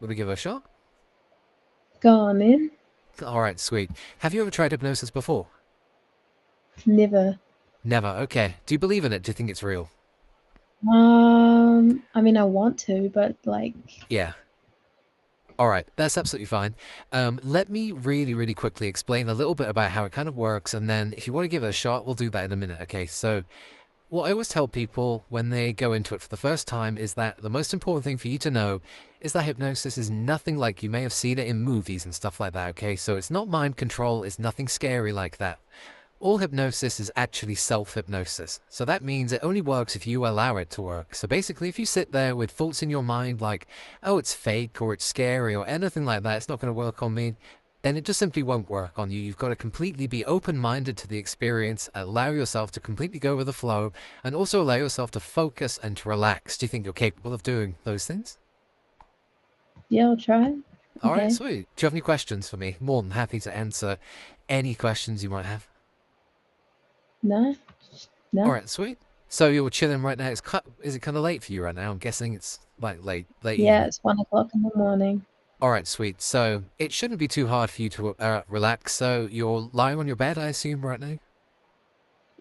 Will we give it a shot? Go on then. All right, sweet. Have you ever tried hypnosis before? Never. Never. Okay. Do you believe in it? Do you think it's real? I mean, I want to, but like, Yeah. All right, that's absolutely fine. Let me really, really quickly explain a little bit about how it kind of works, and then if you want to give it a shot, we'll do that in a minute. Okay, so what I always tell people when they go into it for the first time is that the most important thing for you to know is that hypnosis is nothing like you may have seen it in movies and stuff like that, okay? So it's not mind control, it's nothing scary like that. All hypnosis is actually self-hypnosis. So that means it only works if you allow it to work. So basically, if you sit there with thoughts in your mind like, oh, it's fake or it's scary or anything like that, it's not going to work on me, then it just simply won't work on you. You've got to completely be open-minded to the experience, allow yourself to completely go with the flow, and also allow yourself to focus and to relax. Do you think you're capable of doing those things? yeah, I'll try. All right, Okay. sweet. Do you have any questions for me? More than happy to answer any questions you might have. No, All no. right, sweet. So you're chilling right now. Is it kind of late for you right now? I'm guessing it's like late Yeah, evening. it's 1 o'clock in the morning. All right, sweet. So it shouldn't be too hard for you to relax. So you're lying on your bed, I assume, right now.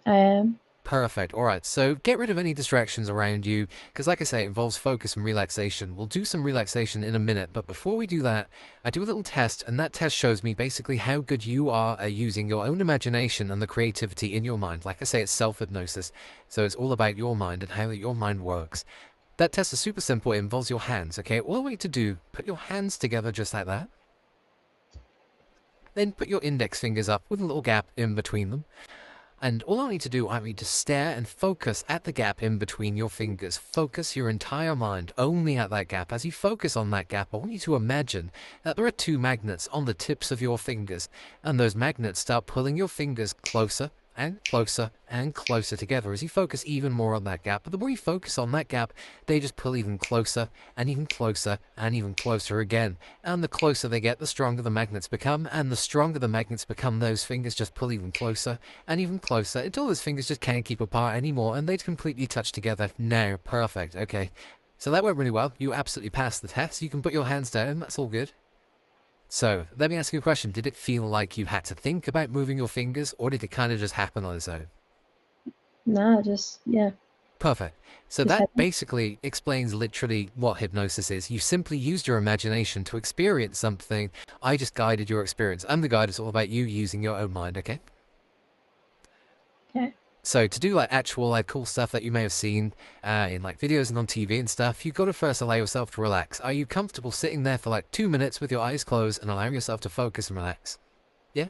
I am. Perfect. All right. So get rid of any distractions around you, because like I say, it involves focus and relaxation. We'll do some relaxation in a minute, but before we do that, I do a little test, and that test shows me basically how good you are at using your own imagination and the creativity in your mind. Like I say, it's self-hypnosis, so it's all about your mind and how your mind works. That test is super simple. It involves your hands, okay? All I want you to do, put your hands together just like that. Then put your index fingers up with a little gap in between them. And all I need to do, I need to stare and focus at the gap in between your fingers. Focus your entire mind only at that gap. As you focus on that gap, I want you to imagine that there are two magnets on the tips of your fingers, and those magnets start pulling your fingers closer and closer and closer together as you focus even more on that gap. But the more you focus on that gap, they just pull even closer and even closer and even closer again. And the closer they get, the stronger the magnets become, and the stronger the magnets become, those fingers just pull even closer and even closer until those fingers just can't keep apart anymore and they'd completely touch together. Now, perfect. Okay. So that went really well. You absolutely passed the test. You can put your hands down. That's all good. So, let me ask you a question. Did it feel like you had to think about moving your fingers, or did it kind of just happen on its own? No, just yeah, Perfect. So just that happen. basically explains literally what hypnosis is. You simply used your imagination to experience something. I just guided your experience. I'm the guide. It's all about you using your own mind, okay? Okay. So to do like actual like cool stuff that you may have seen in like videos and on TV and stuff, you've got to first allow yourself to relax. Are you comfortable sitting there for like 2 minutes with your eyes closed and allowing yourself to focus and relax? Yeah?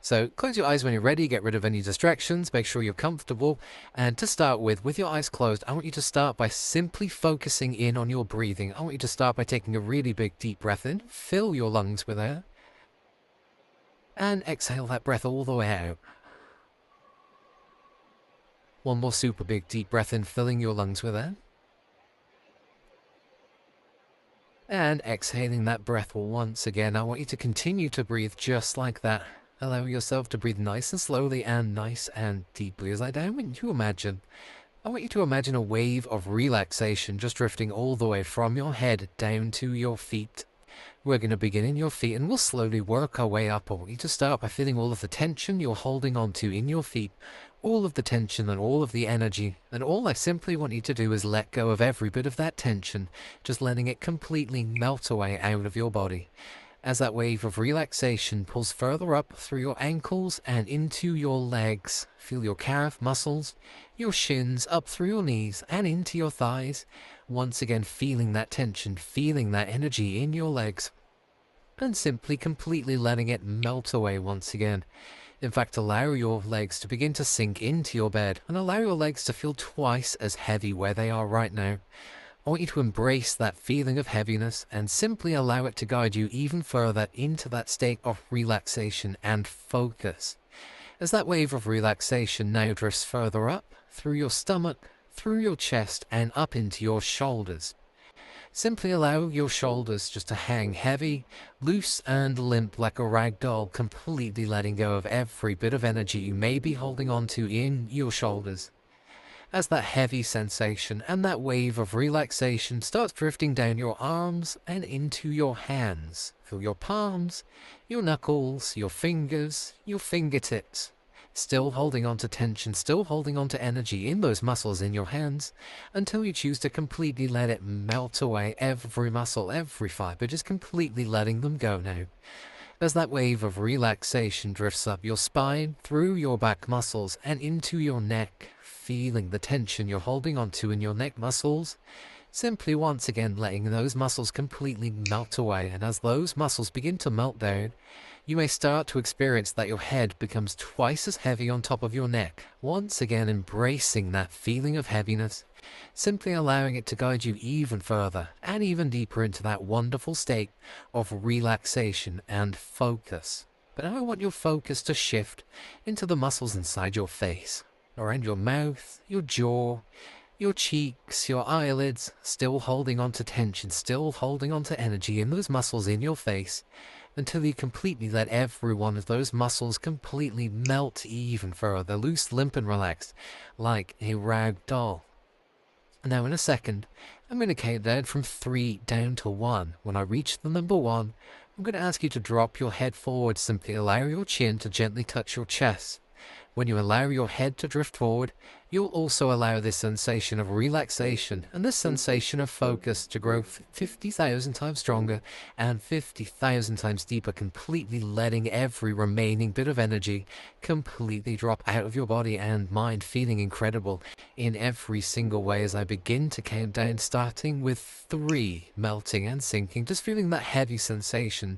So close your eyes when you're ready, get rid of any distractions, make sure you're comfortable. And to start with your eyes closed, I want you to start by simply focusing in on your breathing. I want you to start by taking a really big deep breath in, fill your lungs with air, and exhale that breath all the way out. One more super big deep breath in, filling your lungs with air. And exhaling that breath once again. I want you to continue to breathe just like that. Allow yourself to breathe nice and slowly and nice and deeply as I want you to imagine. I want you to imagine a wave of relaxation just drifting all the way from your head down to your feet. We're going to begin in your feet and we'll slowly work our way up. I want you to start by feeling all of the tension you're holding on to in your feet, all of the tension and all of the energy. And all I simply want you to do is let go of every bit of that tension, just letting it completely melt away out of your body. As that wave of relaxation pulls further up through your ankles and into your legs, feel your calf muscles, your shins up through your knees and into your thighs. Once again, feeling that tension, feeling that energy in your legs, and simply completely letting it melt away once again. In fact, allow your legs to begin to sink into your bed and allow your legs to feel twice as heavy where they are right now. I want you to embrace that feeling of heaviness and simply allow it to guide you even further into that state of relaxation and focus. As that wave of relaxation now drifts further up through your stomach, through your chest, and up into your shoulders. Simply allow your shoulders just to hang heavy, loose, and limp like a rag doll, completely letting go of every bit of energy you may be holding on to in your shoulders. as that heavy sensation and that wave of relaxation starts drifting down your arms and into your hands. Feel your palms, your knuckles, your fingers, your fingertips. Still holding on to tension, still holding on to energy in those muscles in your hands until you choose to completely let it melt away, every muscle, every fiber, just completely letting them go now. As that wave of relaxation drifts up your spine, through your back muscles, and into your neck, feeling the tension you're holding onto in your neck muscles, simply once again letting those muscles completely melt away. And as those muscles begin to melt down, you may start to experience that your head becomes twice as heavy on top of your neck, once again embracing that feeling of heaviness, simply allowing it to guide you even further and even deeper into that wonderful state of relaxation and focus. But now I want your focus to shift into the muscles inside your face, around your mouth, your jaw, your cheeks, your eyelids, still holding on to tension, still holding on to energy in those muscles in your face, until you completely let every one of those muscles completely melt even further, loose, limp, and relaxed, like a rag doll. Now, in a second, I'm going to count down from 3 down to 1. When I reach the number 1, I'm going to ask you to drop your head forward. Simply allow your chin to gently touch your chest. When you allow your head to drift forward, you'll also allow this sensation of relaxation and this sensation of focus to grow 50,000 times stronger and 50,000 times deeper, completely letting every remaining bit of energy completely drop out of your body and mind, feeling incredible in every single way as I begin to count down, starting with 3, melting and sinking, just feeling that heavy sensation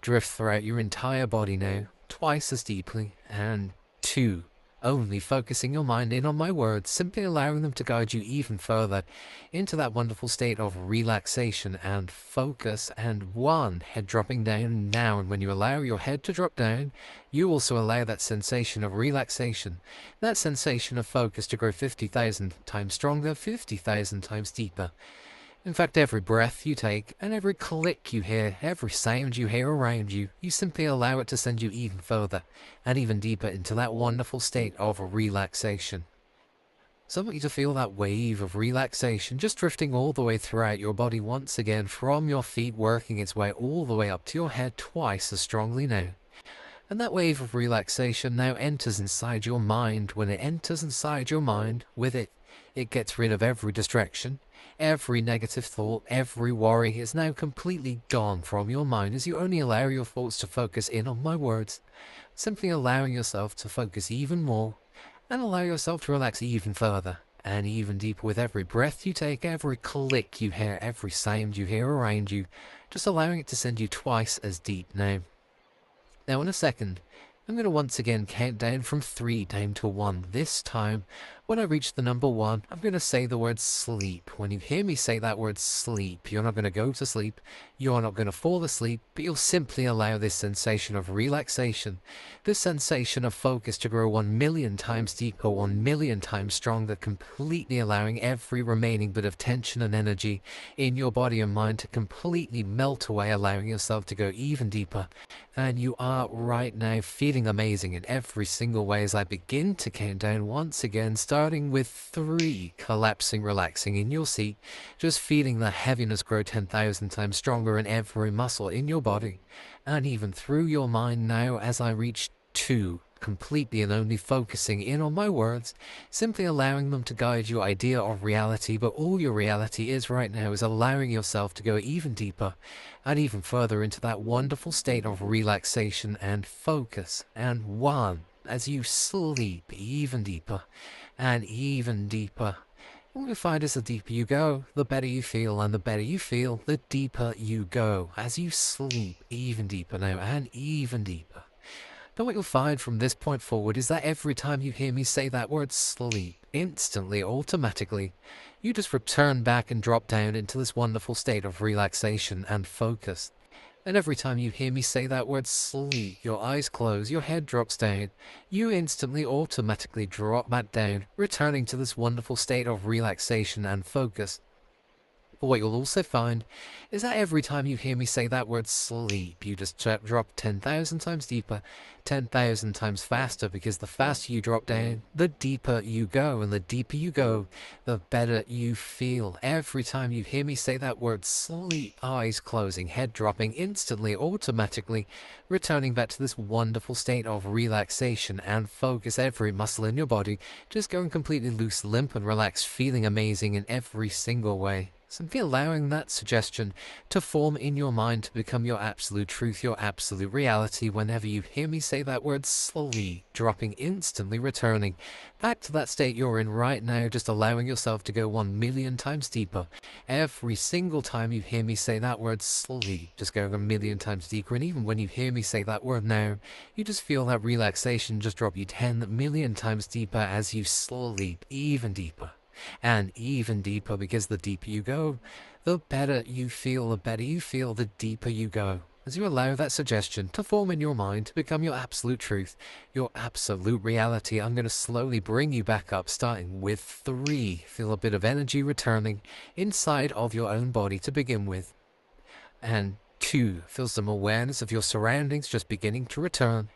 drift throughout your entire body now, twice as deeply, and 2, only focusing your mind in on my words, simply allowing them to guide you even further into that wonderful state of relaxation and focus, and 1, head dropping down now. And when you allow your head to drop down, you also allow that sensation of relaxation, that sensation of focus to grow 50,000 times stronger, 50,000 times deeper. In fact, every breath you take and every click you hear, every sound you hear around you, you simply allow it to send you even further and even deeper into that wonderful state of relaxation. So I want you to feel that wave of relaxation just drifting all the way throughout your body once again, from your feet working its way all the way up to your head twice as strongly now. And that wave of relaxation now enters inside your mind. When it enters inside your mind, with it, it gets rid of every distraction. Every negative thought, every worry is now completely gone from your mind as you only allow your thoughts to focus in on my words, simply allowing yourself to focus even more and allow yourself to relax even further and even deeper with every breath you take, every click you hear, every sound you hear around you, just allowing it to send you twice as deep now. Now, in a second, I'm going to once again count down from 3 down to 1. This time, when I reach the number 1, I'm going to say the word sleep. When you hear me say that word sleep, you're not going to go to sleep, you're not going to fall asleep, but you'll simply allow this sensation of relaxation, this sensation of focus to grow 1,000,000 times deeper, 1,000,000 times stronger, completely allowing every remaining bit of tension and energy in your body and mind to completely melt away, allowing yourself to go even deeper. And you are right now feeling amazing in every single way as I begin to count down once again, starting with 3, collapsing, relaxing in your seat, just feeling the heaviness grow 10,000 times stronger in every muscle in your body, and even through your mind now as I reach 2, completely and only focusing in on my words, simply allowing them to guide your idea of reality. But all your reality is right now is allowing yourself to go even deeper and even further into that wonderful state of relaxation and focus. And 1, as you sleep even deeper and even deeper. What you find is the deeper you go, the better you feel, and the better you feel, the deeper you go as you sleep even deeper now and even deeper. Now what you'll find from this point forward is that every time you hear me say that word sleep, instantly, automatically, you just return back and drop down into this wonderful state of relaxation and focus. And every time you hear me say that word sleep, your eyes close, your head drops down, you instantly, automatically drop back down, returning to this wonderful state of relaxation and focus. But what you'll also find is that every time you hear me say that word sleep, you just drop 10,000 times deeper, 10,000 times faster, because the faster you drop down, the deeper you go. And the deeper you go, the better you feel. Every time you hear me say that word sleep, eyes closing, head dropping instantly, automatically, returning back to this wonderful state of relaxation and focus. Every muscle in your body just going completely loose, limp, and relaxed, feeling amazing in every single way. Simply allowing that suggestion to form in your mind to become your absolute truth, your absolute reality. Whenever you hear me say that word, slowly dropping, instantly returning back to that state you're in right now, just allowing yourself to go 1,000,000 times deeper. Every single time you hear me say that word, slowly just going 1,000,000 times deeper. And even when you hear me say that word now, you just feel that relaxation just drop you 10,000,000 times deeper as you slowly, even deeper and even deeper, because the deeper you go, the better you feel, the deeper you go. As you allow that suggestion to form in your mind to become your absolute truth, your absolute reality, I'm going to slowly bring you back up, starting with 3. Feel a bit of energy returning inside of your own body to begin with. And 2. Feel some awareness of your surroundings just beginning to return.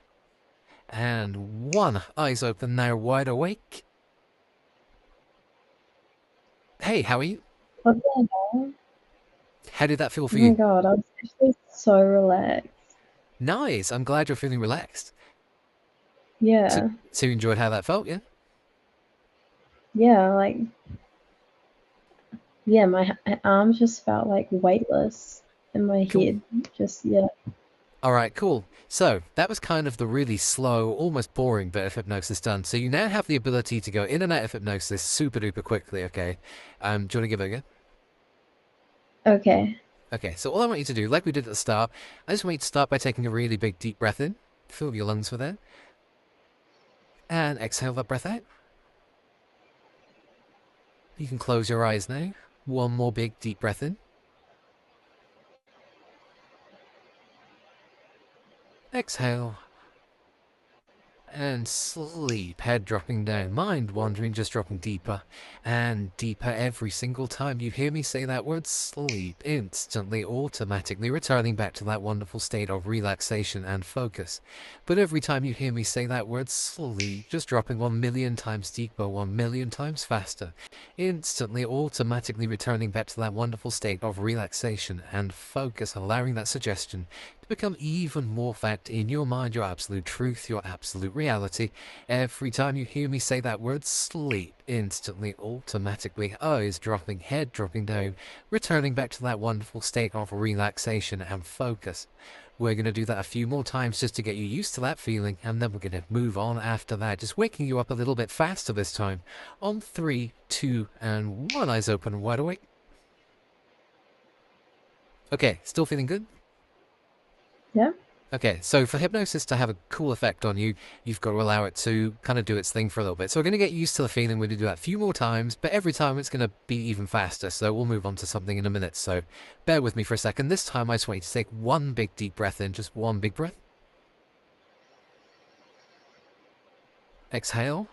And 1. Eyes open now, wide awake. Hey, how are you? What the hell? How did that feel Oh for my you? god, I was actually so relaxed. Nice. I'm glad you're feeling relaxed. So, Yeah, so you enjoyed how that felt, yeah? yeah, like, yeah, my arms just felt like weightless in my Cool. head. Just, yeah. All right, cool. So that was kind of the really slow, almost boring bit of hypnosis done. So you now have the ability to go in and out of hypnosis super duper quickly, okay? Do you want to give it a go? Okay. Okay, so all I want you to do, like we did at the start, I just want you to start by taking a really big deep breath in. Fill your lungs with air. And exhale that breath out. You can close your eyes now. One more big deep breath in. Exhale. And sleep, head dropping down, mind wandering, just dropping deeper and deeper every single time you hear me say that word sleep, instantly, automatically returning back to that wonderful state of relaxation and focus. But every time you hear me say that word sleep, just dropping 1,000,000 times deeper, 1,000,000 times faster, instantly, automatically returning back to that wonderful state of relaxation and focus, allowing that suggestion to become even more fact in your mind, your absolute truth, your absolute reality. Every time you hear me say that word sleep, instantly, automatically, eyes dropping, head dropping down, returning back to that wonderful state of relaxation and focus. We're going to do that a few more times just to get you used to that feeling, and then we're going to move on after that, just waking you up a little bit faster this time. On 3, 2, and 1, eyes open, wide awake. Okay, still feeling good? Yeah. Okay, so for hypnosis to have a cool effect on you, you've got to allow it to kind of do its thing for a little bit. So we're going to get used to the feeling. We're going to do that a few more times, but every time it's going to be even faster. So we'll move on to something in a minute. So bear with me for a second. This time I just want you to take one big deep breath in, just one big breath. Exhale.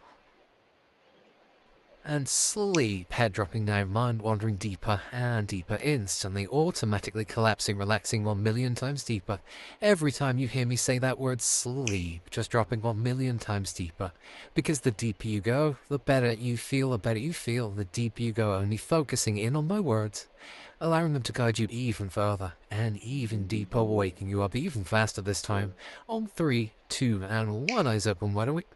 And sleep, head dropping down, mind wandering deeper and deeper, instantly, automatically collapsing, relaxing 1,000,000 times deeper. Every time you hear me say that word sleep, just dropping 1,000,000 times deeper. Because the deeper you go, the better you feel, the deeper you go, only focusing in on my words, allowing them to guide you even further and even deeper, waking you up even faster this time. On 3, 2, and 1, eyes open, wide awake.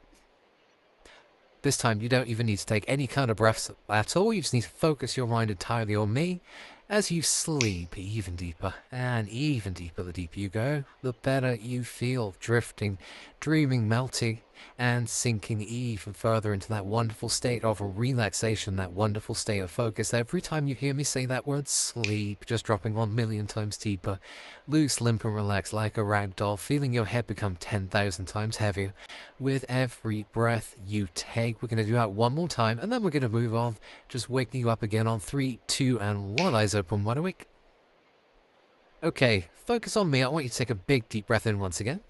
This time, you don't even need to take any kind of breaths at all. You just need to focus your mind entirely on me as you sleep even deeper and even deeper. The deeper you go, the better you feel, drifting, dreaming, melting, and sinking even further into that wonderful state of relaxation, that wonderful state of focus. Every time you hear me say that word sleep, just dropping 1,000,000 times deeper, loose, limp, and relaxed like a rag doll, feeling your head become 10,000 times heavier with every breath you take. We're going to do that one more time, and then we're going to move on, just waking you up again on 3, 2, and 1, eyes open, wide awake. Okay, focus on me. I want you to take a big deep breath in once again.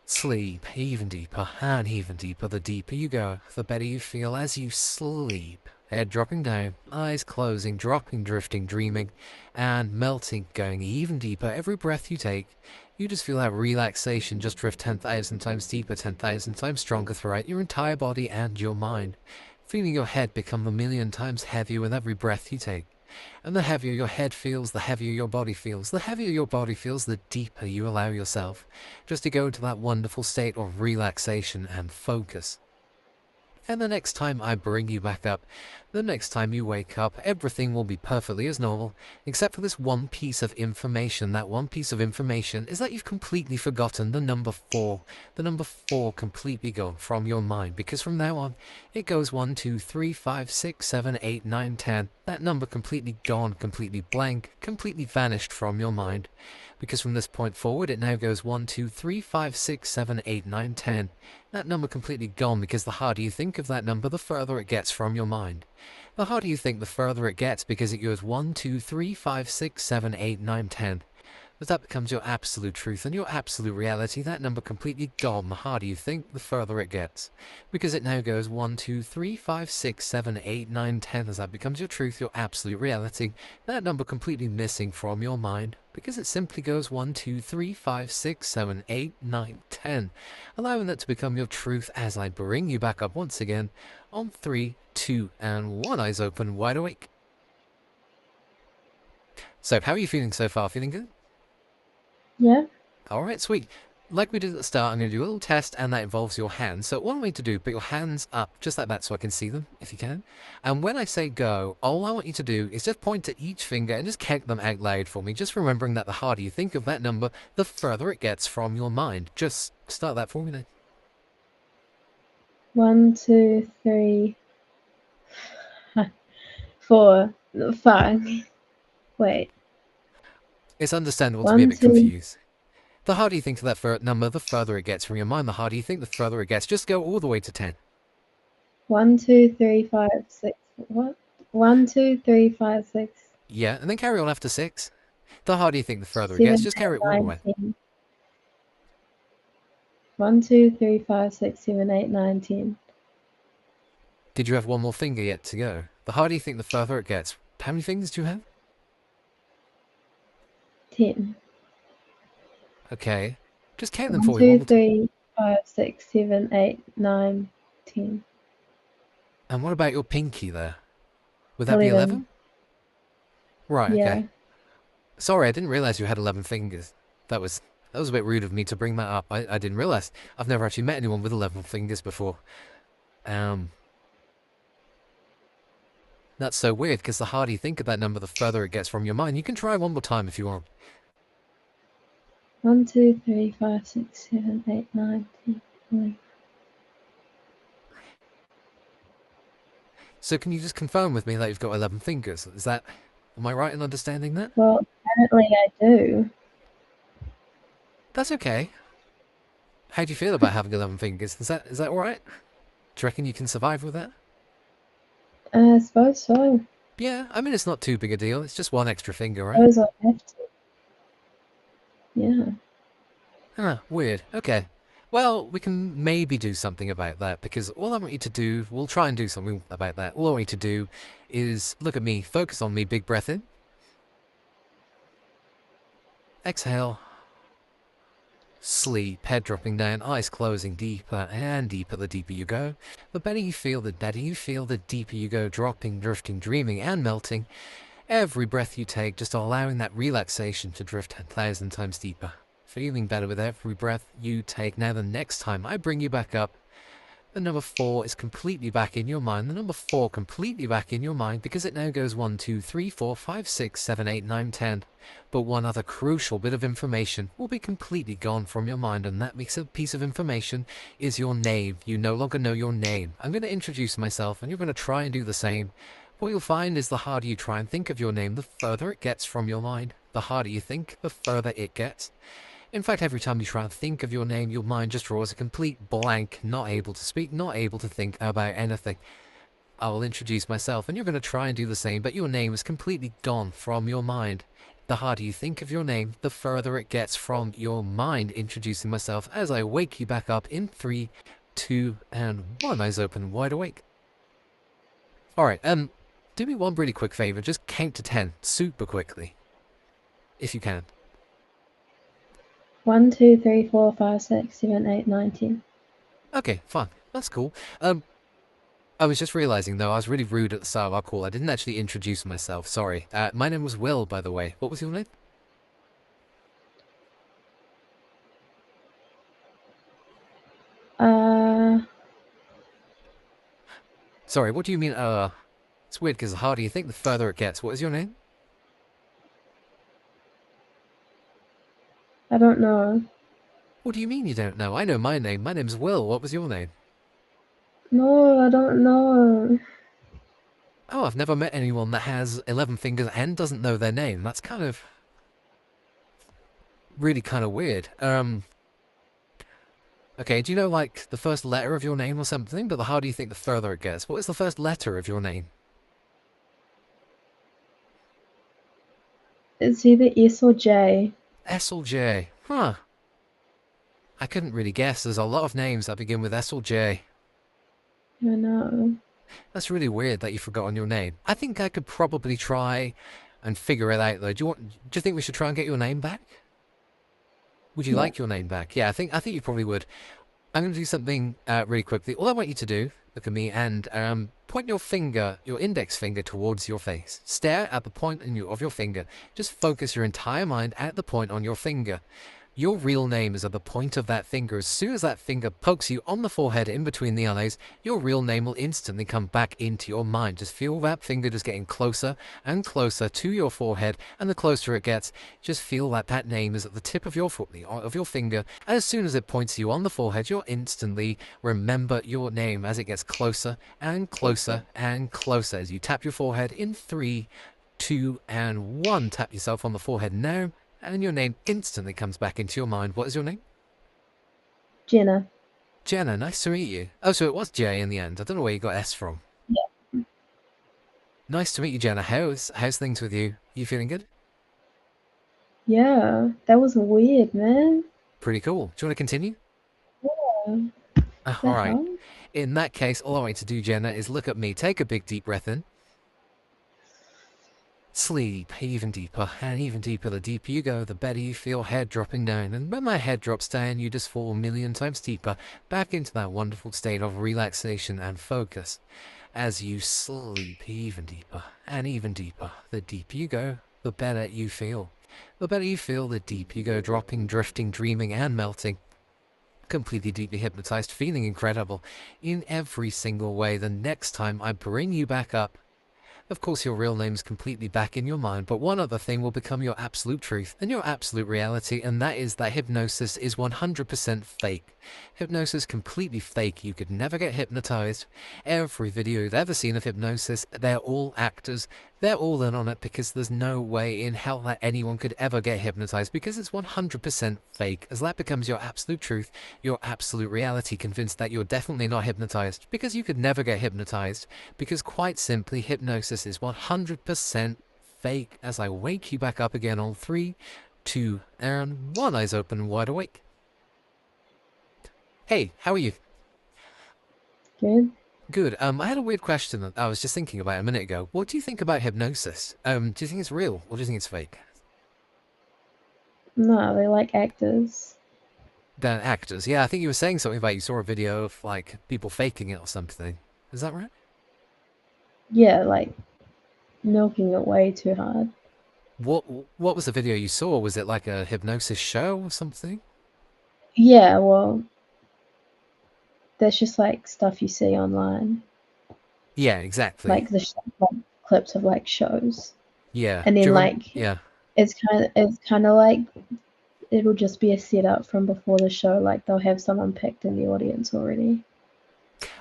Sleep even deeper and even deeper. The deeper you go, the better you feel as you sleep. Head dropping down, eyes closing, dropping, drifting, dreaming, and melting, going even deeper. Every breath you take, you just feel that relaxation just drift 10,000 times deeper, 10,000 times stronger throughout your entire body and your mind. Feeling your head become a million times heavier with every breath you take. And the heavier your head feels, the heavier your body feels. The heavier your body feels, the deeper you allow yourself just to go into that wonderful state of relaxation and focus. And the next time I bring you back up, the next time you wake up, everything will be perfectly as normal, except for this one piece of information. That one piece of information is that you've completely forgotten the number 4. The number 4 completely gone from your mind, because from now on, it goes 1, 2, 3, 5, 6, 7, 8, 9, 10. That number completely gone, completely blank, completely vanished from your mind. Because from this point forward, it now goes 1, 2, 3, 5, 6, 7, 8, 9, 10. That number completely gone, because the harder you think of that number, the further it gets from your mind. The harder you think, the further it gets, because it goes 1, 2, 3, 5, 6, 7, 8, 9, 10. But that becomes your absolute truth and your absolute reality. That number completely gone. The harder you think, the further it gets. Because it now goes 1, 2, 3, 5, 6, 7, 8, 9, 10. As that becomes your truth, your absolute reality. That number completely missing from your mind. Because it simply goes 1, 2, 3, 5, 6, 7, 8, 9, 10. Allowing that to become your truth as I bring you back up once again on 3, 2, and 1. Eyes open, wide awake. So, how are you feeling so far? Feeling good? Yeah. Alright, sweet. Like we did at the start, I'm going to do a little test, and that involves your hands. So what I want you to do, put your hands up, just like that, so I can see them, if you can. And when I say go, all I want you to do is just point to each finger and just count them out loud for me, just remembering that the harder you think of that number, the further it gets from your mind. Just start that for me then. 1, 2, 3, 4, 5. Wait. It's understandable to be a 1, bit 2, confused. The harder you think of that number, the further it gets from your mind. The harder you think, the further it gets. Just go all the way to 10. 1, 2, 3, 5, 6. What? 1, 2, 3, 5, 6, Yeah, and then carry on after 6. The harder you think, the further it 7, gets. Just 8, carry it all the 9, way. 10. 1, 2, 3, 5, 6, 7, 8, 9, 10. Did you have one more finger yet to go? The harder you think, the further it gets. How many fingers do you have? 10. Okay. Just count them 1, for me one 2, more time. 3, 5, 6, 7, 8, 9, 10. And what about your pinky there? Would that be 11. 11? Right, Yeah. okay. Sorry, I didn't realize you had 11 fingers. That was a bit rude of me to bring that up. I didn't realize. I've never actually met anyone with 11 fingers before. That's so weird, because the harder you think of that number, the further it gets from your mind. You can try one more time if you want. 1, 2, 3, 5, 6, 7, 8, 9, 10, 11. So can you just confirm with me that you've got 11 fingers? Am I right in understanding that? Well, apparently I do. That's okay. How do you feel about having 11 fingers? Is that alright? Do you reckon you can survive with that? I suppose so. Yeah, I mean, it's not too big a deal. It's just one extra finger, I right? suppose I have to. Yeah. Huh, weird. Okay. Well, we can maybe do something about that, because all I want you to do, we'll try and do something about that. All I want you to do is look at me, focus on me, big breath in. Exhale. Sleep, head dropping down, eyes closing deeper and deeper the deeper you go. The better you feel, the better you feel, the deeper you go, dropping, drifting, dreaming, and melting. Every breath you take, just allowing that relaxation to drift 10,000 times deeper. Feeling better with every breath you take. Now the next time I bring you back up, the number 4 is completely back in your mind. The number 4 completely back in your mind, because it now goes 1, 2, 3, 4, 5, 6, 7, 8, 9, 10. But one other crucial bit of information will be completely gone from your mind, and that piece of information is your name. You no longer know your name. I'm going to introduce myself, and you're going to try and do the same. What you'll find is the harder you try and think of your name, the further it gets from your mind. The harder you think, the further it gets. In fact, every time you try and think of your name, your mind just draws a complete blank, not able to speak, not able to think about anything. I will introduce myself, and you're going to try and do the same, but your name is completely gone from your mind. The harder you think of your name, the further it gets from your mind. Introducing myself as I wake you back up in 3, 2, and 1. Eyes open, wide awake. All right. Do me one really quick favor. Just count to 10 super quickly, if you can. 1, 2, 3, 4, 5, 6, 7, 8, 9, 10. Okay, fine. That's cool. I was just realizing though, I was really rude at the start of our call. I didn't actually introduce myself. Sorry. My name was Will, by the way. What was your name? Uh, Sorry. What do you mean? It's weird because the harder you think, the further it gets. What is your name? I don't know. What do you mean you don't know? I know my name. My name's Will. What was your name? No, I don't know. Oh, I've never met anyone that has 11 fingers and doesn't know their name. That's kind of really kind of weird. Okay, do you know like the first letter of your name or something? But the harder you think, the further it gets. What is the first letter of your name? It's either S or J. S or J? Huh. I couldn't really guess. There's a lot of names that begin with S or J. I know. That's really weird that you've forgotten your name. I think I could probably try and figure it out though. Do you think we should try and get your name back? Would you Yeah. like your name back? Yeah, I think you probably would. I'm going to do something really quickly. All I want you to do, look at me and point your finger, your index finger towards your face. Stare at the point of your finger. Just focus your entire mind at the point on your finger. Your real name is at the point of that finger. As soon as that finger pokes you on the forehead in between the eyes, your real name will instantly come back into your mind. Just feel that finger just getting closer and closer to your forehead, and the closer it gets, just feel that that name is at the tip of your foot, of your finger. And as soon as it points you on the forehead, you'll instantly remember your name as it gets closer and closer and closer. As you tap your forehead in 3, 2, and 1, tap yourself on the forehead now. And your name instantly comes back into your mind. What is your name? Jenna. Jenna, nice to meet you. Oh, so it was J in the end. I don't know where you got S from. Yeah. Nice to meet you, Jenna. How's things with you? You feeling good? Yeah. That was weird, man. Pretty cool. Do you want to continue? Yeah. All The right. hell? In that case, all I want you to do, Jenna, is look at me. Take a big deep breath in. Sleep even deeper, and even deeper. The deeper you go, the better you feel head dropping down. And when my head drops down, you just fall a million times deeper back into that wonderful state of relaxation and focus. As you sleep even deeper and even deeper, the deeper you go, the better you feel. The better you feel, the deeper you go, dropping, drifting, dreaming, and melting. Completely deeply hypnotized, feeling incredible in every single way. The next time I bring you back up, of course, your real name's completely back in your mind, but one other thing will become your absolute truth and your absolute reality, and that is that hypnosis is 100% fake. Hypnosis completely fake. You could never get hypnotized. Every video you've ever seen of hypnosis, they're all actors. They're all in on it because there's no way in hell that anyone could ever get hypnotized because it's 100% fake. As that becomes your absolute truth, your absolute reality, convinced that you're definitely not hypnotized because you could never get hypnotized because quite simply hypnosis is 100% fake. As I wake you back up again on 3, 2, and 1, eyes open and wide awake. Hey, how are you? Good. Good. I had a weird question that I was just thinking about a minute ago. What do you think about hypnosis? Do you think it's real or do you think it's fake? No, they like actors. The actors. Yeah, I think you were saying something about you saw a video of like people faking it or something. Is that right? Yeah, like milking it way too hard. What What was the video you saw? Was it like a hypnosis show or something? Yeah, well, that's just like stuff you see online, Yeah, exactly. like like clips of like shows, Yeah. and Do then you remember? like Yeah. it's kind of like it'll just be a setup from before the show. Like they'll have someone picked in the audience already.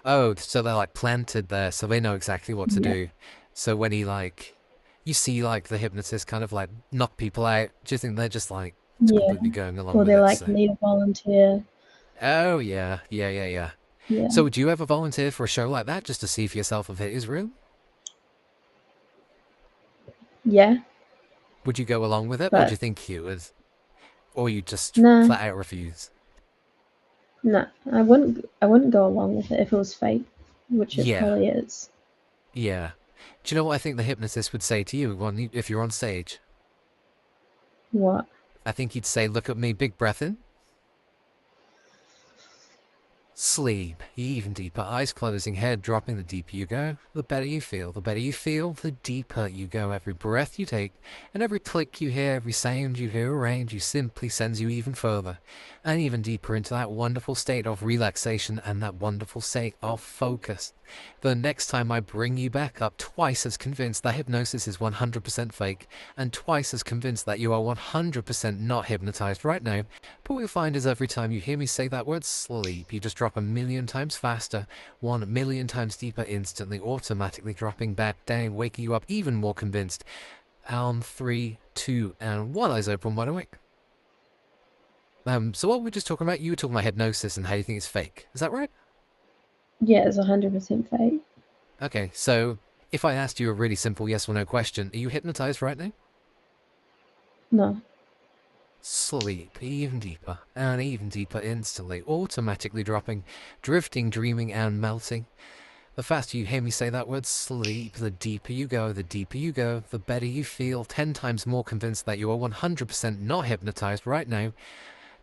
Oh, so they're like planted there, so they know exactly what to Yeah, do. So when he like, you see like the hypnotist kind of like knock people out. Do you think they're just like yeah. completely going along Or with they're it? like So, need a volunteer. oh yeah, yeah, yeah, yeah. Yeah, So would you ever volunteer for a show like that just to see for yourself if it is real? yeah, Would you go along with it, or do you but think you would, or you just nah, flat out refuse? nah. I wouldn't go along with it if it was fake, which it Yeah, probably is. Yeah. Do you know what I think the hypnotist would say to you if you're on stage? What? I think he'd say, look at me, big breath in. Sleep, even deeper, eyes closing, head dropping. The deeper you go, the better you feel. The better you feel, the deeper you go. Every breath you take, and every click you hear, every sound you hear around you simply sends you even further and even deeper into that wonderful state of relaxation and that wonderful state of focus. The next time I bring you back up, twice as convinced that hypnosis is 100% fake, and twice as convinced that you are 100% not hypnotized right now. But what you'll find is every time you hear me say that word sleep, you just drop a million times faster, 1 million times deeper instantly, automatically dropping back down, waking you up even more convinced. On 3, 2, and 1, eyes open, wide awake. So what were we just talking about? You were talking about hypnosis and how you think it's fake. Is that right? Yeah, it's 100% fake. Okay, so if I asked you a really simple yes or no question, are you hypnotized right now? No. Sleep even deeper and even deeper instantly, automatically dropping, drifting, dreaming, and melting. The faster you hear me say that word sleep, the deeper you go, the deeper you go, the better you feel, 10 times more convinced that you are 100% not hypnotized right now,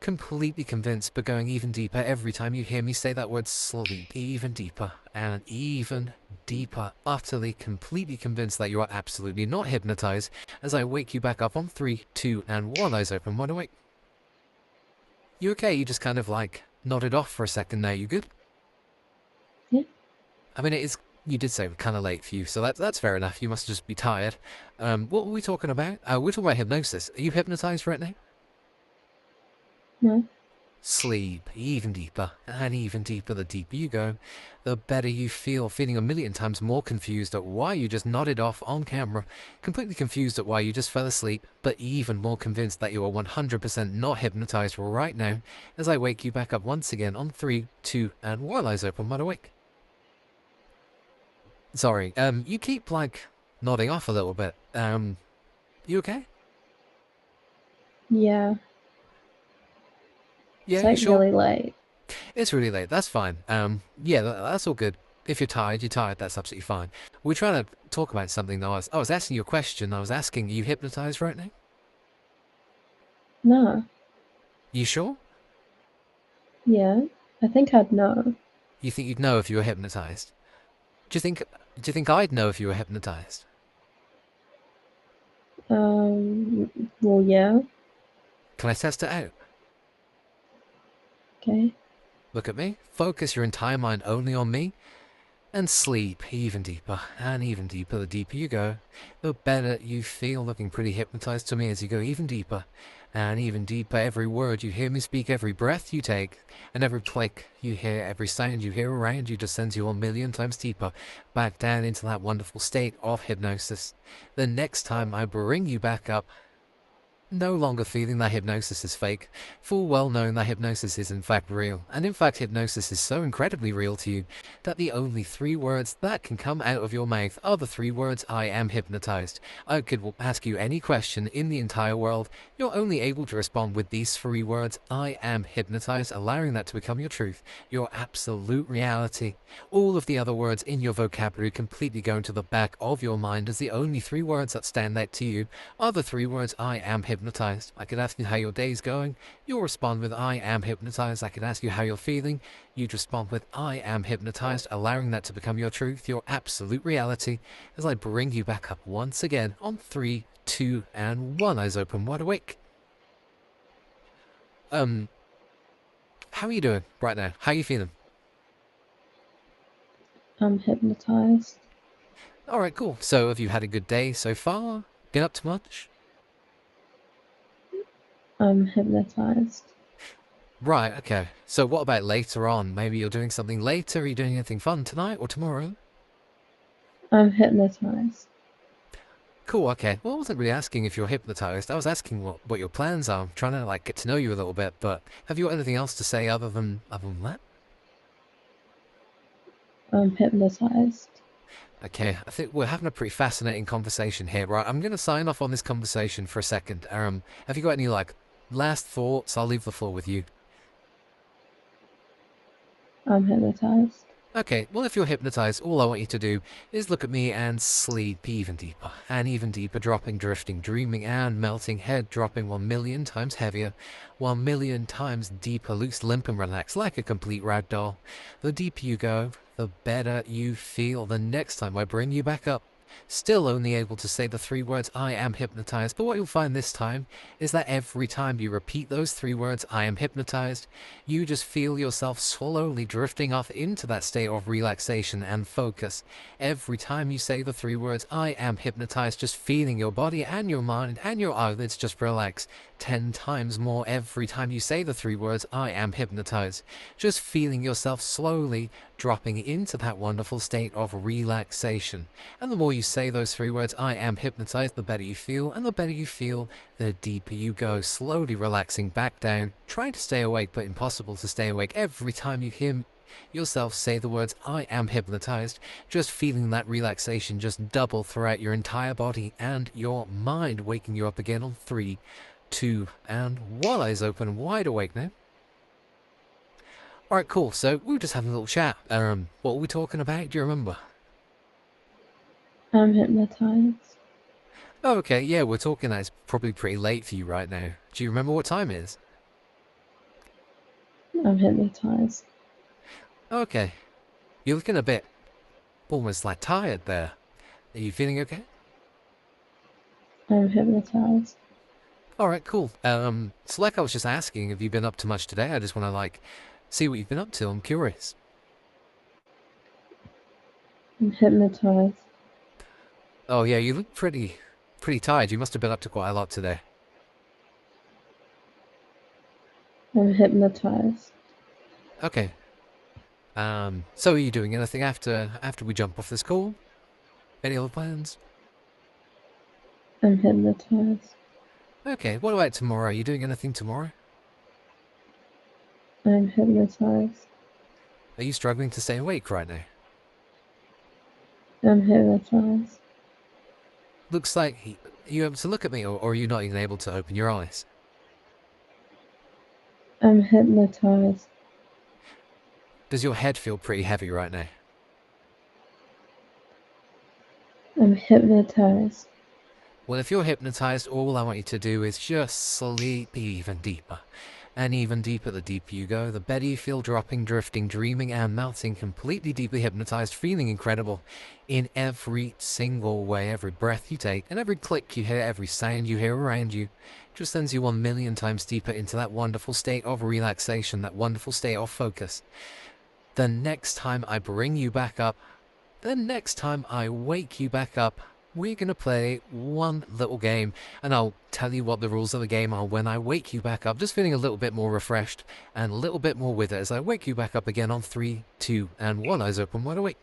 completely convinced, but going even deeper every time you hear me say that word sleep, even deeper and even deeper, utterly, completely convinced that you are absolutely not hypnotized as I wake you back up on 3, 2, and 1, eyes open, wide awake. You okay? You just kind of like nodded off for a second now. You good? Yeah. I mean, it is. You did say kind of late for you, so that's fair enough. You must just be tired. What were we talking about? We're talking about hypnosis. Are you hypnotized right now? No. Sleep even deeper and even deeper. The deeper you go, the better you feel, feeling a million times more confused at why you just nodded off on camera, completely confused at why you just fell asleep, but even more convinced that you are 100% not hypnotized right now as I wake you back up once again on 3, 2, and 1, eyes open, wide awake. Sorry, you keep like nodding off a little bit. You okay? Yeah. Yeah, It's you like sure? really late. It's really late. That's fine. Yeah, that's all good. If you're tired, you're tired. That's absolutely fine. We're trying to talk about something though. I was asking you a question. I was asking, are you hypnotized right now? No. You sure? Yeah. I think I'd know. You think you'd know if you were hypnotized? Do you think? Do you think I'd know if you were hypnotized? Well, yeah. Can I test it out? Okay. Look at me. Focus your entire mind only on me. And sleep even deeper and even deeper. The deeper you go, the better you feel, looking pretty hypnotized to me as you go even deeper and even deeper. Every word you hear me speak, every breath you take, and every click you hear, every sound you hear around you just sends you 1 million times deeper back down into that wonderful state of hypnosis. The next time I bring you back up, no longer feeling that hypnosis is fake, full well knowing that hypnosis is in fact real, and in fact hypnosis is so incredibly real to you that the only 3 words that can come out of your mouth are the 3 words I am hypnotized. I could ask you any question in the entire world, you're only able to respond with these 3 words, I am hypnotized, allowing that to become your truth, your absolute reality. All of the other words in your vocabulary completely go into the back of your mind as the only 3 words that stand out to you are the 3 words I am hypnotized. I could ask you how your day's going. You'll respond with I am hypnotized. I could ask you how you're feeling. You'd respond with I am hypnotized, allowing that to become your truth, your absolute reality, as I bring you back up once again on 3, 2, and 1, eyes open, wide awake. How are you doing right now? How are you feeling? I'm hypnotized. Alright, cool. So have you had a good day so far? Been up to much? I'm hypnotized. Right, okay. So what about later on? Maybe you're doing something later? Are you doing anything fun tonight or tomorrow? I'm hypnotized. Cool, okay. Well, I wasn't really asking if you're hypnotized. I was asking what your plans are. I'm trying to like get to know you a little bit, but have you got anything else to say other than that? I'm hypnotized. Okay, I think we're having a pretty fascinating conversation here, right? I'm gonna sign off on this conversation for a second. Have you got any like last thoughts? I'll leave the floor with you. I'm hypnotized. Okay, well, if you're hypnotized, all I want you to do is look at me and sleep even deeper, dropping, drifting, dreaming, and melting, head dropping 1,000,000 times heavier, 1,000,000 times deeper, loose, limp, and relaxed, like a complete rag doll. The deeper you go, the better you feel. The next time I bring you back up, still only able to say the 3 words, I am hypnotized, but what you'll find this time is that every time you repeat those 3 words, I am hypnotized, you just feel yourself slowly drifting off into that state of relaxation and focus. Every time you say the 3 words, I am hypnotized, just feeling your body and your mind and your eyelids just relax 10 times more every time you say the 3 words, I am hypnotized. Just feeling yourself slowly dropping into that wonderful state of relaxation. And the more you say those 3 words, I am hypnotized, the better you feel, and the better you feel, the deeper you go, slowly relaxing back down, trying to stay awake, but impossible to stay awake every time you hear yourself say the words, I am hypnotized, just feeling that relaxation just double throughout your entire body and your mind, waking you up again on 3, 2, and 1. Eyes open, wide awake now. Alright, cool. So we were just having a little chat. What were we talking about? Do you remember? I'm hypnotized. Oh, okay, yeah, we're talking that it's probably pretty late for you right now. Do you remember what time it is? I'm hypnotized. Okay. You're looking a bit almost like tired there. Are you feeling okay? I'm hypnotized. Alright, cool. So like I was just asking, have you been up to much today? I just want to see what you've been up to. I'm curious. I'm hypnotized. Oh yeah, you look pretty tired. You must have been up to quite a lot today. I'm hypnotized. Okay. So are you doing anything after we jump off this call? Any other plans? I'm hypnotized. Okay, what about tomorrow? Are you doing anything tomorrow? I'm hypnotized. Are you struggling to stay awake right now? I'm hypnotized. Looks like you able to look at me, or are you not even able to open your eyes? I'm hypnotized. Does your head feel pretty heavy right now? I'm hypnotized. Well, if you're hypnotized, all I want you to do is just sleep even deeper. And even deeper, the deeper you go, the better you feel, dropping, drifting, dreaming, and melting, completely deeply hypnotized, feeling incredible in every single way. Every breath you take, and every click you hear, every sound you hear around you, just sends you 1,000,000 times deeper into that wonderful state of relaxation, that wonderful state of focus. The next time I bring you back up, the next time I wake you back up, we're going to play one little game, and I'll tell you what the rules of the game are when I wake you back up, just feeling a little bit more refreshed and a little bit more with it as I wake you back up again on 3, 2, and 1. Eyes open, wide awake.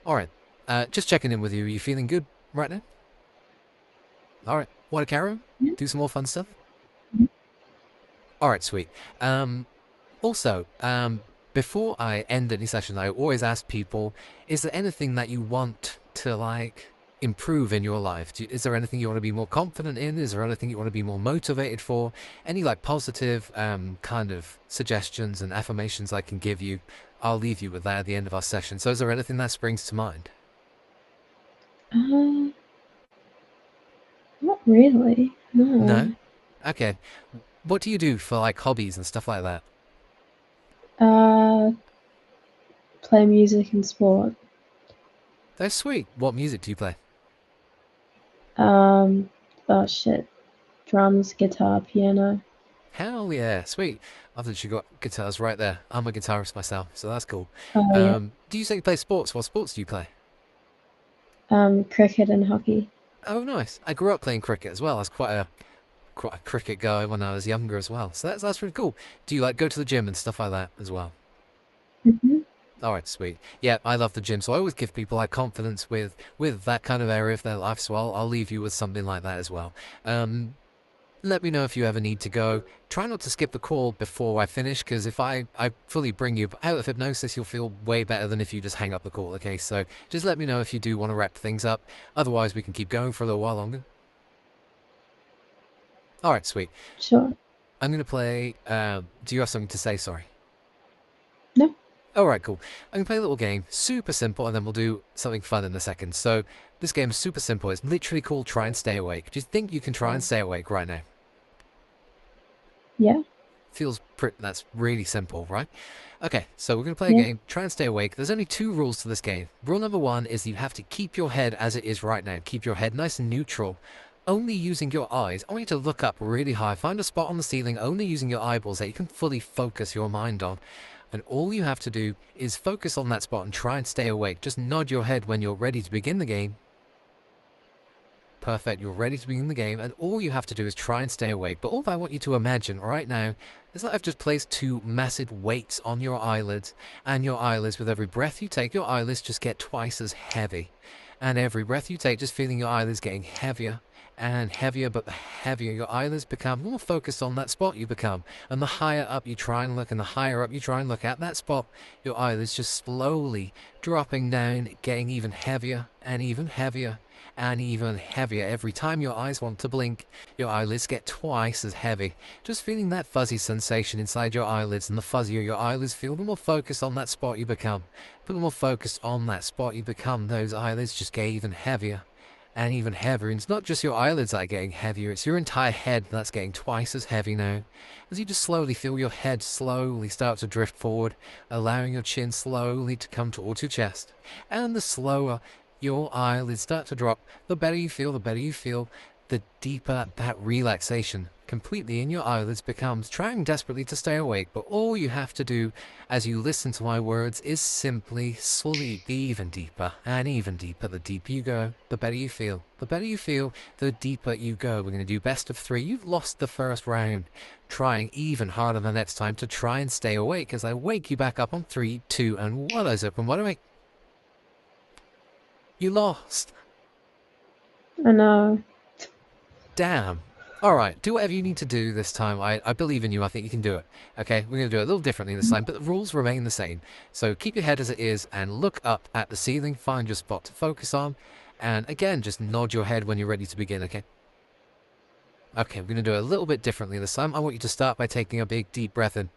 Alright, just checking in with you. Are you feeling good right now? Alright, want to carry on? Yeah. Do some more fun stuff? Alright, sweet. Also, before I end any session, I always ask people, is there anything that you want to improve in your life? Is there anything you want to be more confident in? Is there anything you want to be more motivated for? Any positive kind of suggestions and affirmations I can give you? I'll leave you with that at the end of our session. So is there anything that springs to mind? Uh, Not really. No? No. Okay. What do you do for hobbies and stuff like that? Uh, Play music and sport. That's sweet. What music do you play? Um, oh shit. Drums, guitar, piano. Hell yeah, sweet. I've literally got guitars right there. I'm a guitarist myself, so that's cool. Oh yeah. Do you say you play sports? What sports do you play? Cricket and hockey. Oh, nice. I grew up playing cricket as well. I was quite a cricket guy when I was younger as well. So that's really cool. Do you go to the gym and stuff like that as well? Mhm. All right, sweet. Yeah, I love the gym, so I always give people confidence with that kind of area of their life. So I'll leave you with something like that as well. Let me know if you ever need to go. Try not to skip the call before I finish, because if I fully bring you out of hypnosis, you'll feel way better than if you just hang up the call, okay? So just let me know if you do want to wrap things up. Otherwise, we can keep going for a little while longer. All right, sweet. Sure. I'm going to play... do you have something to say? Sorry. No. Alright, cool. I'm going to play a little game, super simple, and then we'll do something fun in a second. So, this game is super simple. It's literally called Try and Stay Awake. Do you think you can try and stay awake right now? Yeah, That's really simple, right? Okay, so we're going to play a yeah. game, Try and Stay Awake. There's only 2 rules to this game. Rule number 1 is you have to keep your head as it is right now. Keep your head nice and neutral. Only using your eyes. I want you to look up really high. Find a spot on the ceiling, only using your eyeballs that you can fully focus your mind on. And all you have to do is focus on that spot and try and stay awake. Just nod your head when you're ready to begin the game. Perfect, you're ready to begin the game, and all you have to do is try and stay awake. But all I want you to imagine right now is that I've just placed 2 massive weights on your eyelids, and your eyelids, with every breath you take, your eyelids just get twice as heavy. And every breath you take, just feeling your eyelids getting heavier and heavier, but the heavier your eyelids become, the more focused on that spot you become. And the higher up you try and look, and the higher up you try and look at that spot, your eyelids just slowly dropping down, getting even heavier and even heavier and even heavier. Every time your eyes want to blink, your eyelids get twice as heavy. Just feeling that fuzzy sensation inside your eyelids, and the fuzzier your eyelids feel, the more focused on that spot you become. But the more focused on that spot you become, those eyelids just get even heavier and even heavier. And it's not just your eyelids that are getting heavier, it's your entire head that's getting twice as heavy now. As you just slowly feel your head slowly start to drift forward, allowing your chin slowly to come towards your chest. And the slower your eyelids start to drop, the better you feel, the deeper that relaxation completely in your eyelids becomes, trying desperately to stay awake. But all you have to do as you listen to my words is simply sleep even deeper and even deeper. The deeper you go, the better you feel. The better you feel, the deeper you go. We're going to do best of 3. You've lost the first round. Trying even harder the next time to try and stay awake as I wake you back up on 3, 2, and 1. Eyes open. Wide awake. You lost. I know. Damn. Alright, do whatever you need to do this time. I believe in you. I think you can do it. Okay, we're going to do it a little differently this time, but the rules remain the same. So keep your head as it is and look up at the ceiling. Find your spot to focus on. And again, just nod your head when you're ready to begin, okay? Okay, we're going to do it a little bit differently this time. I want you to start by taking a big, deep breath in.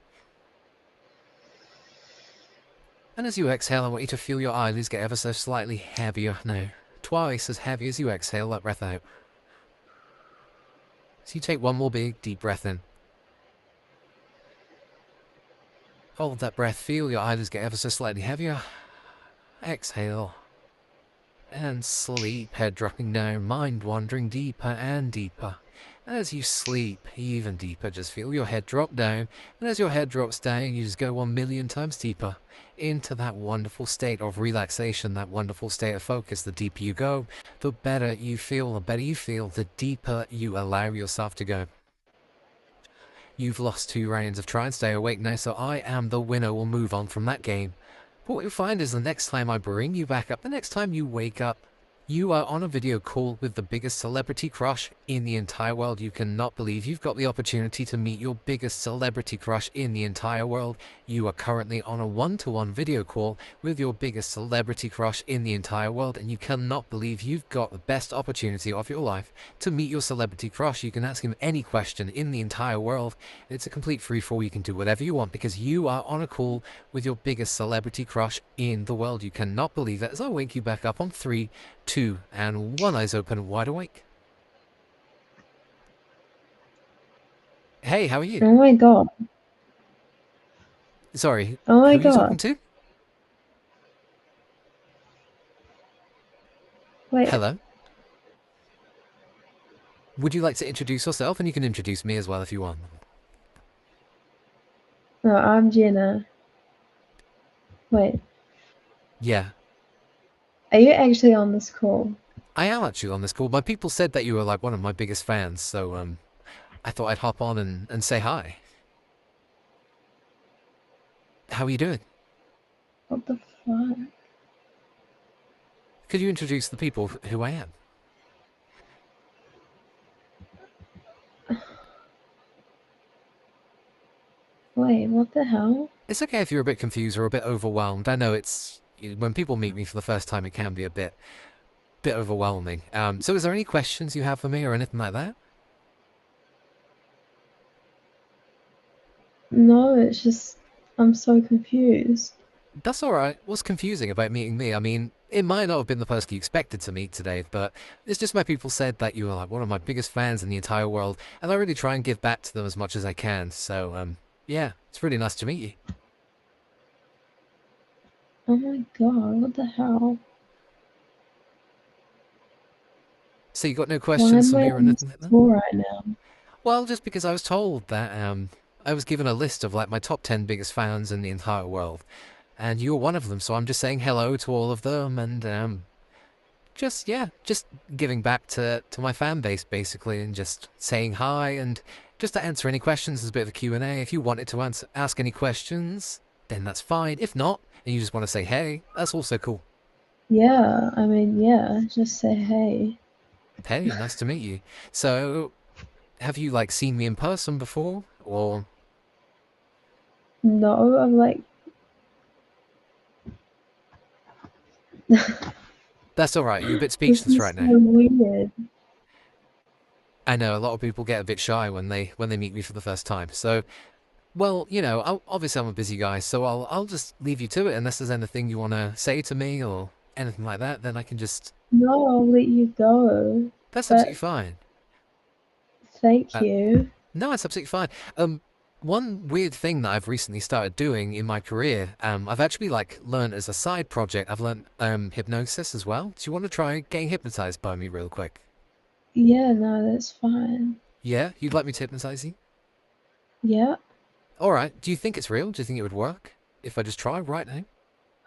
And as you exhale, I want you to feel your eyelids get ever so slightly heavier now. Twice as heavy as you exhale that breath out. So you take one more big, deep breath in. Hold that breath, feel your eyelids get ever so slightly heavier. Exhale. And sleep, head dropping down, mind wandering deeper and deeper. As you sleep even deeper, just feel your head drop down. And as your head drops down, you just go 1,000,000 times deeper into that wonderful state of relaxation, that wonderful state of focus. The deeper you go, the better you feel. The better you feel, the deeper you allow yourself to go. You've lost 2 rounds of try and stay awake now, so I am the winner. We'll move on from that game. But what you'll find is the next time I bring you back up, the next time you wake up, you are on a video call with the biggest celebrity crush in the entire world. You cannot believe you've got the opportunity to meet your biggest celebrity crush in the entire world. You are currently on a 1-to-1 video call with your biggest celebrity crush in the entire world, and you cannot believe you've got the best opportunity of your life to meet your celebrity crush. You can ask him any question in the entire world. It's a complete free-for-all. You can do whatever you want because you are on a call with your biggest celebrity crush in the world. You cannot believe that. As I wake you back up on 3, 2, and 1. Eyes open, wide awake. Hey, how are you? Oh my god. Sorry, Oh my who are you talking god. to? Wait. Hello? Would you like to introduce yourself? And you can introduce me as well if you want. No, I'm Jenna. Wait. Yeah, Are you actually on this call? I am actually on this call. My people said that you were like one of my biggest fans, so I thought I'd hop on and say hi. How are you doing? What the fuck? Could you introduce the people who I am? Wait, what the hell? It's okay if you're a bit confused or a bit overwhelmed. I know when people meet me for the first time, it can be a bit overwhelming. So is there any questions you have for me or anything like that? No, it's just I'm so confused. That's all right. What's confusing about meeting me? I mean, it might not have been the person you expected to meet today, but it's just my people said that you were like one of my biggest fans in the entire world, and I really try and give back to them as much as I can. So, yeah, it's really nice to meet you. Oh my god, what the hell? So you got no Why questions am for I me or on this anything like that? tour right now? Well, just because I was told that I was given a list of like my top 10 biggest fans in the entire world, and you were one of them. So I'm just saying hello to all of them, and just yeah, just giving back to my fan base basically, and just saying hi, and just to answer any questions as a bit of a Q&A. If you wanted to ask any questions, then that's fine. If not, and you just want to say hey, that's also cool. Yeah, I mean, yeah, just say hey. Hey, nice to meet you. So, have you like seen me in person before, or No, I'm like, that's all right? You're a bit this speechless is right so now. weird. I know a lot of people get a bit shy when they meet me for the first time. So, well, obviously I'm a busy guy, so I'll just leave you to it unless there's anything you want to say to me or anything like that. Then I can just. No, I'll let you go. That's absolutely But fine. thank Uh, you. no, it's absolutely fine. One weird thing that I've recently started doing in my career, I've actually like learned as a side project. I've learned hypnosis as well. Do you want to try getting hypnotized by me real quick? Yeah, no, that's fine. Yeah, you'd like me to hypnotize you? Yeah. All right. Do you think it's real? Do you think it would work if I just try right now?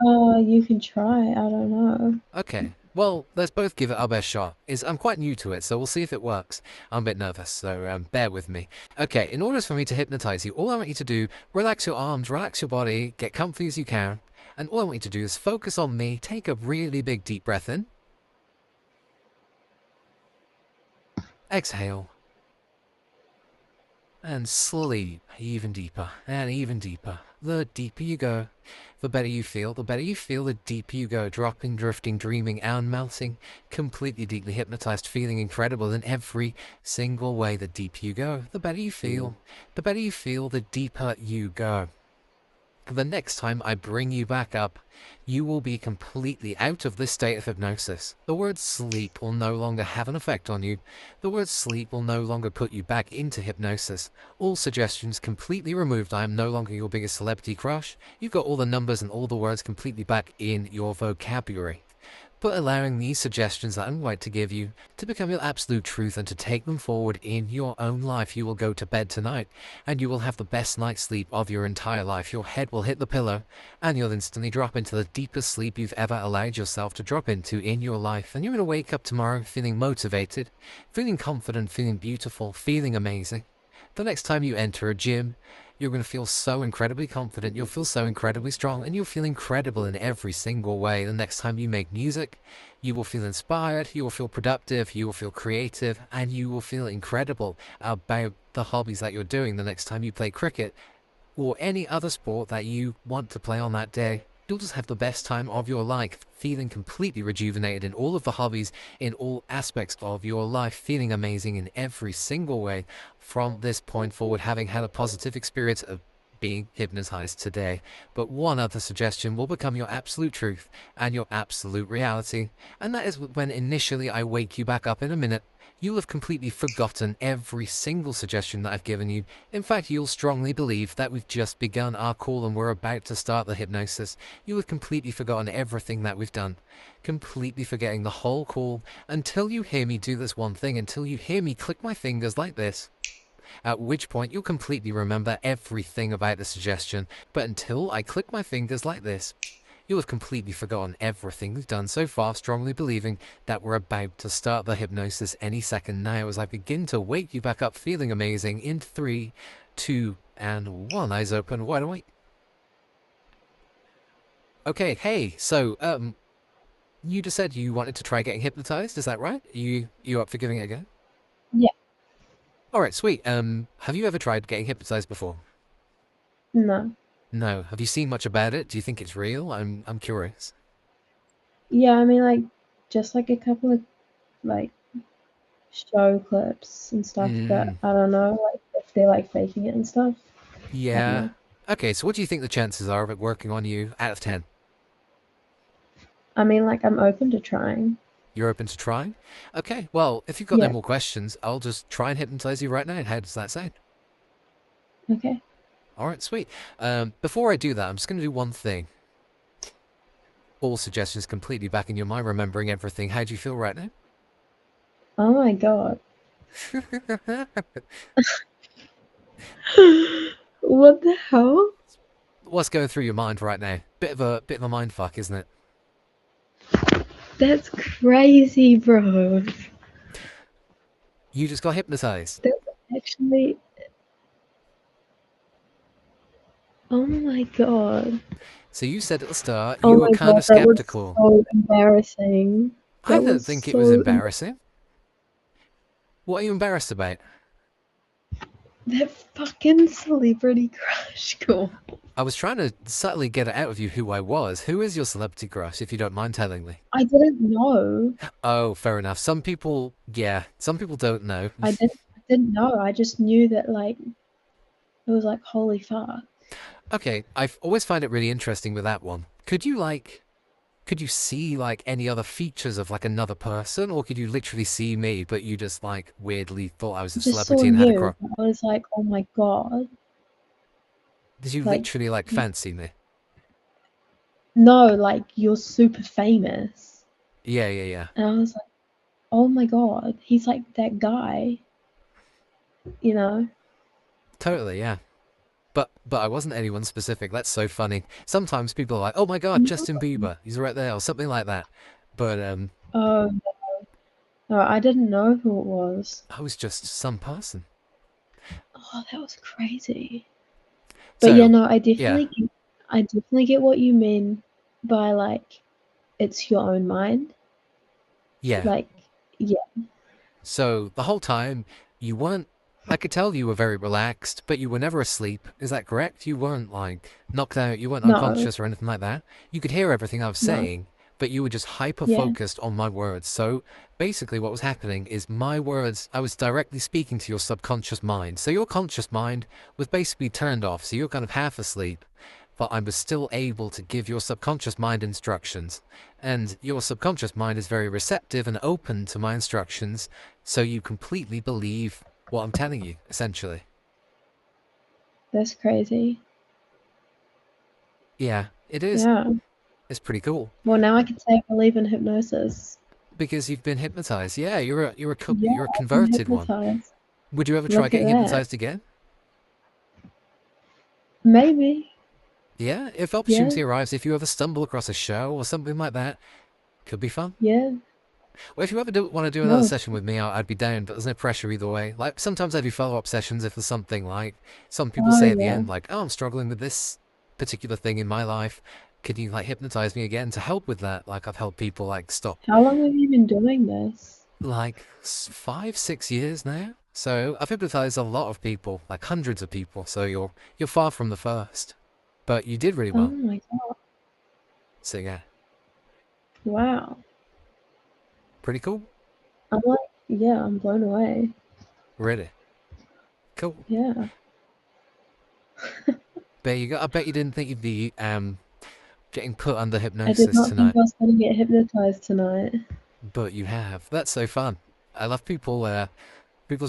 You can try. I don't know. Okay. Well, let's both give it our best shot. Is I'm quite new to it, so we'll see if it works. I'm a bit nervous, so bear with me. Okay, in order for me to hypnotize you, all I want you to do, relax your arms, relax your body, get comfy as you can, and all I want you to do is focus on me, take a really big deep breath in, exhale, and sleep even deeper and even deeper. The deeper you go, the better you feel. The better you feel, the deeper you go, dropping, drifting, dreaming, and melting, completely deeply hypnotized, feeling incredible in every single way. The deeper you go, the better you feel. The better you feel, the deeper you go. The next time I bring you back up, you will be completely out of this state of hypnosis. The word sleep will no longer have an effect on you. The word sleep will no longer put you back into hypnosis. All suggestions completely removed. I am no longer your biggest celebrity crush. You've got all the numbers and all the words completely back in your vocabulary. But allowing these suggestions that I'm going to give you to become your absolute truth and to take them forward in your own life. You will go to bed tonight and you will have the best night's sleep of your entire life. Your head will hit the pillow and you'll instantly drop into the deepest sleep you've ever allowed yourself to drop into in your life. And you're going to wake up tomorrow feeling motivated, feeling confident, feeling beautiful, feeling amazing. The next time you enter a gym, you're going to feel so incredibly confident, you'll feel so incredibly strong, and you'll feel incredible in every single way. The next time you make music, you will feel inspired, you will feel productive, you will feel creative, and you will feel incredible about the hobbies that you're doing. The next time you play cricket, or any other sport that you want to play on that day, you'll just have the best time of your life, feeling completely rejuvenated in all of the hobbies, in all aspects of your life, feeling amazing in every single way from this point forward, having had a positive experience of being hypnotized today. But one other suggestion will become your absolute truth and your absolute reality, and that is when initially I wake you back up in a minute. You'll have completely forgotten every single suggestion that I've given you. In fact, you'll strongly believe that we've just begun our call and we're about to start the hypnosis. You'll have completely forgotten everything that we've done. Completely forgetting the whole call until you hear me do this one thing, until you hear me click my fingers like this. At which point you'll completely remember everything about the suggestion. But until I click my fingers like this, you'll have completely forgotten everything we've done so far, strongly believing that we're about to start the hypnosis any second now as I begin to wake you back up feeling amazing in 3, 2, and 1. Eyes open, wide awake. Okay, hey, so, you just said you wanted to try getting hypnotized, is that right? You up for giving it a go? Yeah. Alright, sweet. Have you ever tried getting hypnotized before? No. No. Have you seen much about it? Do you think it's real? I'm curious. Yeah, I mean, like, just like a couple of, like, show clips and stuff, but Mm, I don't know, like, if they're, like, faking it and stuff. I don't yeah. know. Okay, so what do you think the chances are of it working on you out of 10? I mean, like, I'm open to trying. You're open to trying? Okay, well, if you've got no Yeah. more questions, I'll just try and hypnotize you right now. How does that sound? Okay. All right, sweet. Before I do that, I'm just going to do one thing. All suggestions completely back in your mind, remembering everything. How do you feel right now? Oh my god. What the hell? What's going through your mind right now? Bit of a mind fuck, isn't it? That's crazy, bro. You just got hypnotized. That's actually. Oh my god. So you said at the start Oh you were my kind god, of that was skeptical. so embarrassing. I That don't was think it was so embarrassing. What are you embarrassed about? that fucking celebrity crush call. I was trying to subtly get it out of you who I was. Who is your celebrity crush, if you don't mind telling me? I didn't know. Oh, fair enough. Some people, yeah, some people don't know. I didn't know. I just knew that like it was like holy fuck. Okay, I've always find it really interesting with that one. Could you see like any other features of like another person, or could you literally see me, but you just like weirdly thought I was I a just saw celebrity and had a you. crush? I was like, oh my god. Did you Like literally like fancy me? no, like you're super famous. Yeah, yeah, yeah. And I was like, oh my god, he's like that guy, you know? Totally, yeah. But I wasn't anyone specific. That's so funny. Sometimes people are like, "Oh my God, No. Justin Bieber, he's right there," or something like that. But Oh no, I didn't know who it was. I was just some person. Oh, that was crazy. But yeah, So, no, yeah, I definitely get what you mean by like it's your own mind. yeah. Like, yeah, So the whole time you weren't. I could tell you were very relaxed, but you were never asleep. Is that correct? You weren't like knocked out. You weren't no, unconscious or anything like that. You could hear everything I was no, saying, but you were just hyper yeah, focused on my words. So basically, what was happening is my words. I was directly speaking to your subconscious mind. So your conscious mind was basically turned off. So you're kind of half asleep, but I was still able to give your subconscious mind instructions. And your subconscious mind is very receptive and open to my instructions, so you completely believe what I'm telling you, essentially. that's crazy. Yeah, it is. Yeah. It's pretty cool Well, now I can say I believe in hypnosis. because you've been hypnotized. Yeah, Yeah, you're a I've been converted one. hypnotized. Would you ever try Look at getting that. hypnotized again? Maybe. Yeah, if Yeah, opportunity arrives, if you ever stumble across a show or something like that, could be fun. yeah. Well, if you ever want to do another No. session with me, I'd be down, but there's no pressure either way. Like, sometimes I do follow-up sessions if there's something like, some people Oh say at the yeah. end, like, oh, I'm struggling with this particular thing in my life. Could you, like, hypnotize me again to help with that? Like, I've helped people, like, stop, How long have you been doing this? like, 5, 6 years now. So, I've hypnotized a lot of people, like, hundreds of people. So, you're far from the first. But you did really Oh well. my god. So, yeah, Wow. pretty cool. I'm like, yeah, I'm blown away. Really. Cool. Yeah. There you go. I bet you didn't think you'd be, getting put under I did hypnosis not think tonight. I was going to get hypnotized tonight. But you have. That's so fun. I love people's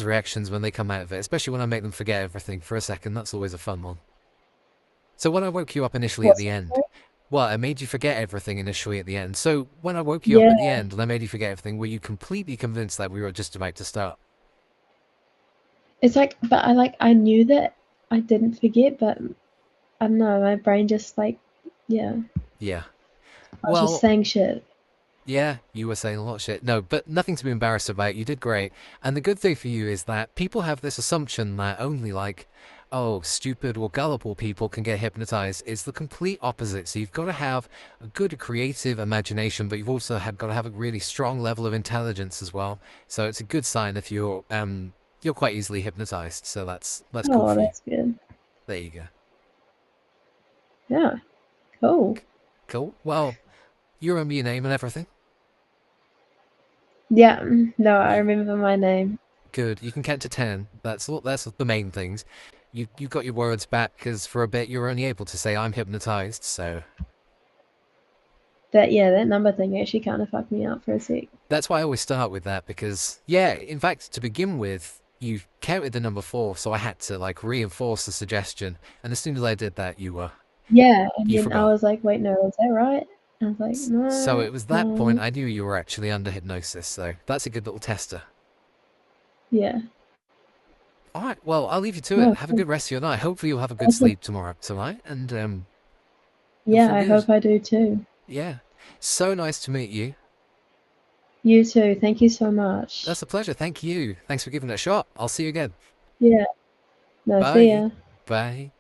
reactions when they come out of it, especially when I make them forget everything for a second. That's always a fun one. So when I woke you up initially at What's the that, end, sorry? well, I made you forget everything initially at the end. So when I woke you up Yeah. at the end and I made you forget everything, were you completely convinced that we were just about to start? It's like, but I knew that I didn't forget, but I don't know, my brain just like, yeah, Yeah. I was just Well, saying shit. yeah, you were saying a lot of shit. No, but nothing to be embarrassed about. You did great. And the good thing for you is that people have this assumption that only like, oh, stupid or gullible people can get hypnotized. It's the complete opposite. So you've got to have a good creative imagination, but you've also got to have a really strong level of intelligence as well. So it's a good sign if you're quite easily hypnotized. So that's cool Oh, for you. that's good. There you go. Yeah, cool. Cool. Well, you remember your name and everything. Yeah, no, I You remember my name. Good. You can count to 10. That's the main things. You got your words back because for a bit you were only able to say I'm hypnotized. So That number thing actually kind of fucked me up for a sec. that's why I always start with that because yeah, in fact, to begin with, you counted the number 4, so I had to like reinforce the suggestion. And as soon as I did that, Yeah, and you then I forgot. was like, wait, no, is that right? I was like, So no, it was that point I knew you were actually under hypnosis. So that's a good little tester. yeah, All right, well, I'll leave you to it. no, Have a cool. good rest of your night. Hopefully, you'll have a good Awesome. sleep tomorrow tonight, and you'll Yeah, feel I good. hope I do too. Yeah. So nice to meet you. You too. Thank you so much. That's a pleasure. Thank you. Thanks for giving it a shot. I'll see you again. Yeah, no, see Bye. ya. Bye.